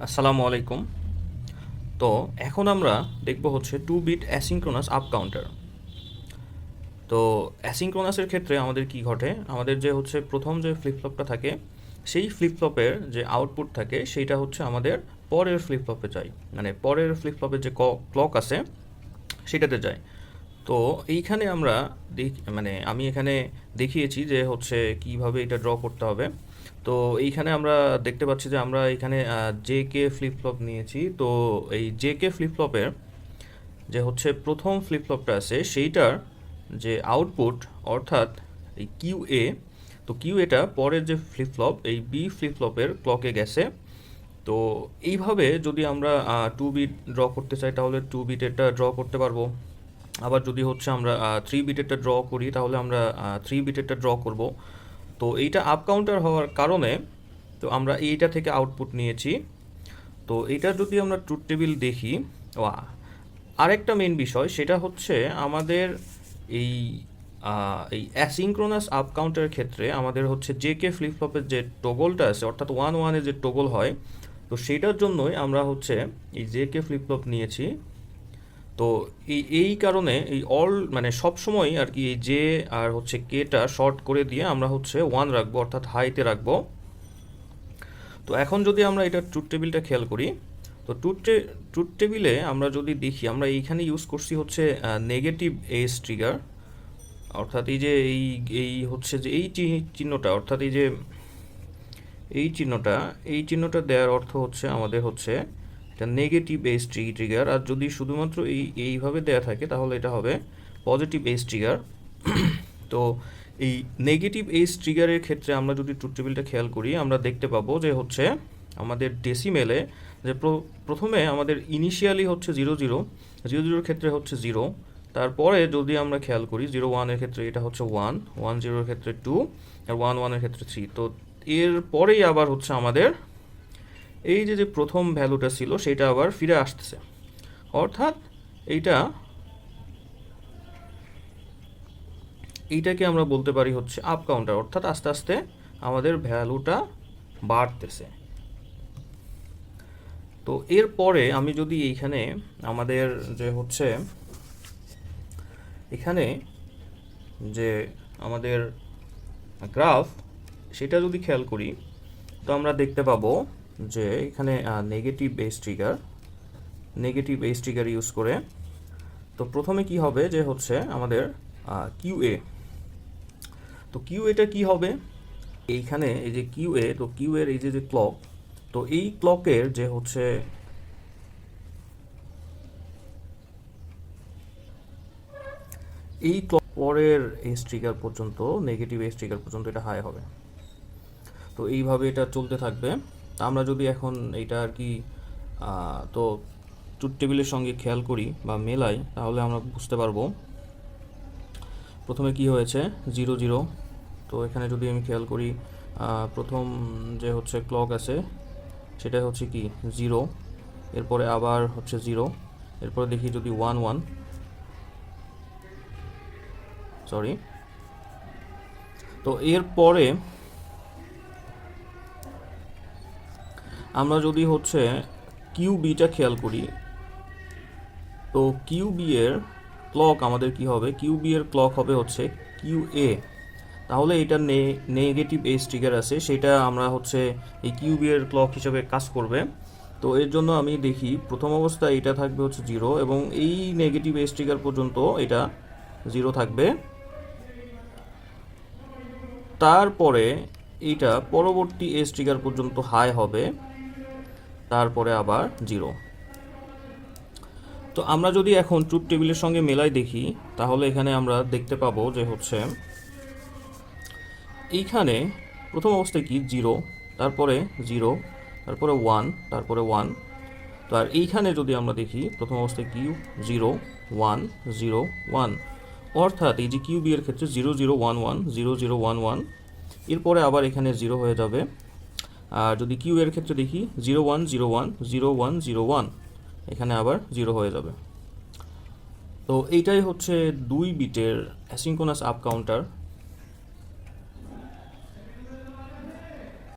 আসসালামু আলাইকুম। তো এখন আমরা দেখব হচ্ছে 2 বিট অ্যাসিঙ্ক্রোনাস আপ কাউন্টার। তো অ্যাসিঙ্ক্রোনাসের ক্ষেত্রে আমাদের কি ঘটে, আমাদের যে হচ্ছে প্রথম যে ফ্লিপ ফ্লপটা থাকে সেই ফ্লিপ ফ্লপের যে আউটপুট থাকে সেইটা হচ্ছে আমাদের পরের ফ্লিপ ফ্লপে যায়, মানে পরের ফ্লিপ ফ্লপের যে ক্লক আছে সেটাতে যায়। তো এইখানে আমরা মানে আমি এখানে দেখিয়েছি যে হচ্ছে কিভাবে এটা ড্র করতে হবে। তো এইখানে আমরা দেখতে পাচ্ছি যে আমরা এখানে জে কে ফ্লিপ ফ্লপ নিয়েছি। তো এই জে কে ফ্লিপ ফ্লপের যে হচ্ছে প্রথম ফ্লিপ ফ্লপটা আছে সেইটার যে আউটপুট অর্থাৎ এই কিউ এ, তো কিউ এটা পরের যে ফ্লিপ ফ্লপ এই বি ফ্লিপ ফ্লপের ক্লকে গেছে। তো এইভাবে যদি আমরা 2 বিট ড্র করতে চাই তাহলে 2 বিটেরটা ড্র করতে পারবো। আবার যদি হচ্ছে আমরা 3 বিটেরটা ড্র করি তাহলে আমরা 3 বিটেরটা ড্র করব। তো এইটা আপ কাউন্টার হওয়ার কারণে তো আমরা এইটা থেকে আউটপুট নিয়েছি। তো এটা যদি আমরা ট্রুথ টেবিল দেখি, ও আরেকটা মেইন বিষয় সেটা হচ্ছে আমাদের এই এই অ্যাসিঙ্ক্রোনাস আপ কাউন্টারের ক্ষেত্রে আমাদের হচ্ছে জে কে ফ্লিপ ফ্লপের যে টোগলটা আছে অর্থাৎ 1 1 যে টোগল হয়, তো সেটার জন্যই আমরা হচ্ছে এই জে কে ফ্লিপ ফ্লপ নিয়েছি। তো এই কারণে এই মানে সব সময় আর কি এই জে আর হচ্ছে কেটা শর্ট করে দিয়ে আমরা হচ্ছে 1 রাখবো অর্থাৎ হাইতে রাখবো। তো এখন যদি আমরা এটা ট্রুথ টেবিলটা খেয়াল করি, তো ট্রুথ টেবিলে আমরা যদি দেখি আমরা এইখানে ইউজ করছি হচ্ছে নেগেটিভ এজ ট্রিগার, অর্থাৎ এই যে এই হচ্ছে যে এই চিহ্নটা, অর্থাৎ এই চিহ্নটা দেওয়ার অর্থ হচ্ছে আমাদের হচ্ছে এটা নেগেটিভ এজ ট্রিগার। আর যদি শুধুমাত্র এইভাবে দেয়া থাকে তাহলে এটা হবে পজিটিভ এজ ট্রিগার। তো এই নেগেটিভ এজ ট্রিগারের ক্ষেত্রে আমরা যদি ট্রুথ টেবিলটা খেয়াল করি আমরা দেখতে পাবো যে হচ্ছে আমাদের ডেসিমেলে যে প্রথমে আমাদের ইনিশিয়ালি হচ্ছে 0 0 ক্ষেত্রে হচ্ছে 0, তারপরে যদি আমরা খেয়াল করি 0 1 ক্ষেত্রে এটা হচ্ছে 1 1 0 ক্ষেত্রে 2 আর 1 1 ক্ষেত্রে 3। তো এর পরেই আবার হচ্ছে আমাদের এই যে প্রথম ভ্যালুটা ছিল সেটা আবার ফিরে আসতেছে, অর্থাৎ এইটাকে আমরা বলতে পারি হচ্ছে আপ কাউন্টার, অর্থাৎ আস্তে আস্তে আমাদের ভ্যালুটা বাড়তেছে। তো এরপরে আমি যদি এইখানে আমাদের যে হচ্ছে এখানে যে আমাদের গ্রাফ সেটা যদি খেয়াল করি তো আমরা দেখতে পাবো যে এখানে নেগেটিভ এজ ট্রিগার ইউজ করে তো প্রথমে কি হবে যে হচ্ছে আমাদের কিউ এ, তো কিউ এটা কি হবে এইখানে এই যে কিউ এ, তো কিউ এর এই যে ক্লক, তো এই ক্লকের যে হচ্ছে এই ক্লক পরের এজ ট্রিগার পর্যন্ত, নেগেটিভ এজ ট্রিগার পর্যন্ত এটা হাই হবে। তো এইভাবে এটা চলতে থাকবে। আমরা যদি এখন এটা আর কি তো ট্রুথ টেবিলের সঙ্গে খেয়াল করি বা মেলাই তাহলে আমরা বুঝতে পারবো প্রথমে কি হয়েছে 0 0। তো এখানে যদি আমি খেয়াল করি প্রথম যে হচ্ছে ক্লক আছে সেটা হচ্ছে কি 0, এরপরে আবার হচ্ছে 0, এরপরে দেখি যদি 1 1 সরি। তো এরপরে আমরা যদি হচ্ছে কিউ বিটা খেয়াল করি, তো কিউ বি এর ক্লক আমাদের কি হবে, কিউ বি এর ক্লক হবে হচ্ছে কিউ এ। তাহলে এটা নেগেটিভ এজ ট্রিগার আছে সেটা আমরা হচ্ছে এই কিউ বি এর ক্লক হিসেবে কাজ করবে। তো এর জন্য আমি দেখি প্রথম অবস্থায় এটা থাকবে হচ্ছে 0 এবং এই নেগেটিভ এজ ট্রিগার পর্যন্ত এটা 0 থাকবে। তারপরে এইটা পরবর্তী এজ ট্রিগার পর্যন্ত হাই হবে, তারপরে আবার 0। তো আমরা যদি এখন ট্রুথ টেবিলের সঙ্গে মেলাই দেখি তাহলে এখানে আমরা দেখতে পাবো যে হচ্ছে এইখানে প্রথম অবস্থায় কি 0, তারপরে 0, তারপরে 1, তারপরে 1। তো আর এইখানে যদি আমরা দেখি প্রথম অবস্থায় কিউ 0 1 0 1, অর্থাৎ এই যে কিউ বি এর ক্ষেত্রে 0 0 1 1 0 0 1 1, এরপরে আবার এখানে 0 হয়ে যাবে। আর যদি কিউ এর ক্ষেত্রে দেখি 0 1 0 1 0 1 0 1, এখানে আবার 0 হয়ে যাবে। তো এইটাই হচ্ছে 2 বিটের অ্যাসিঙ্ক্রোনাস আপ কাউন্টার।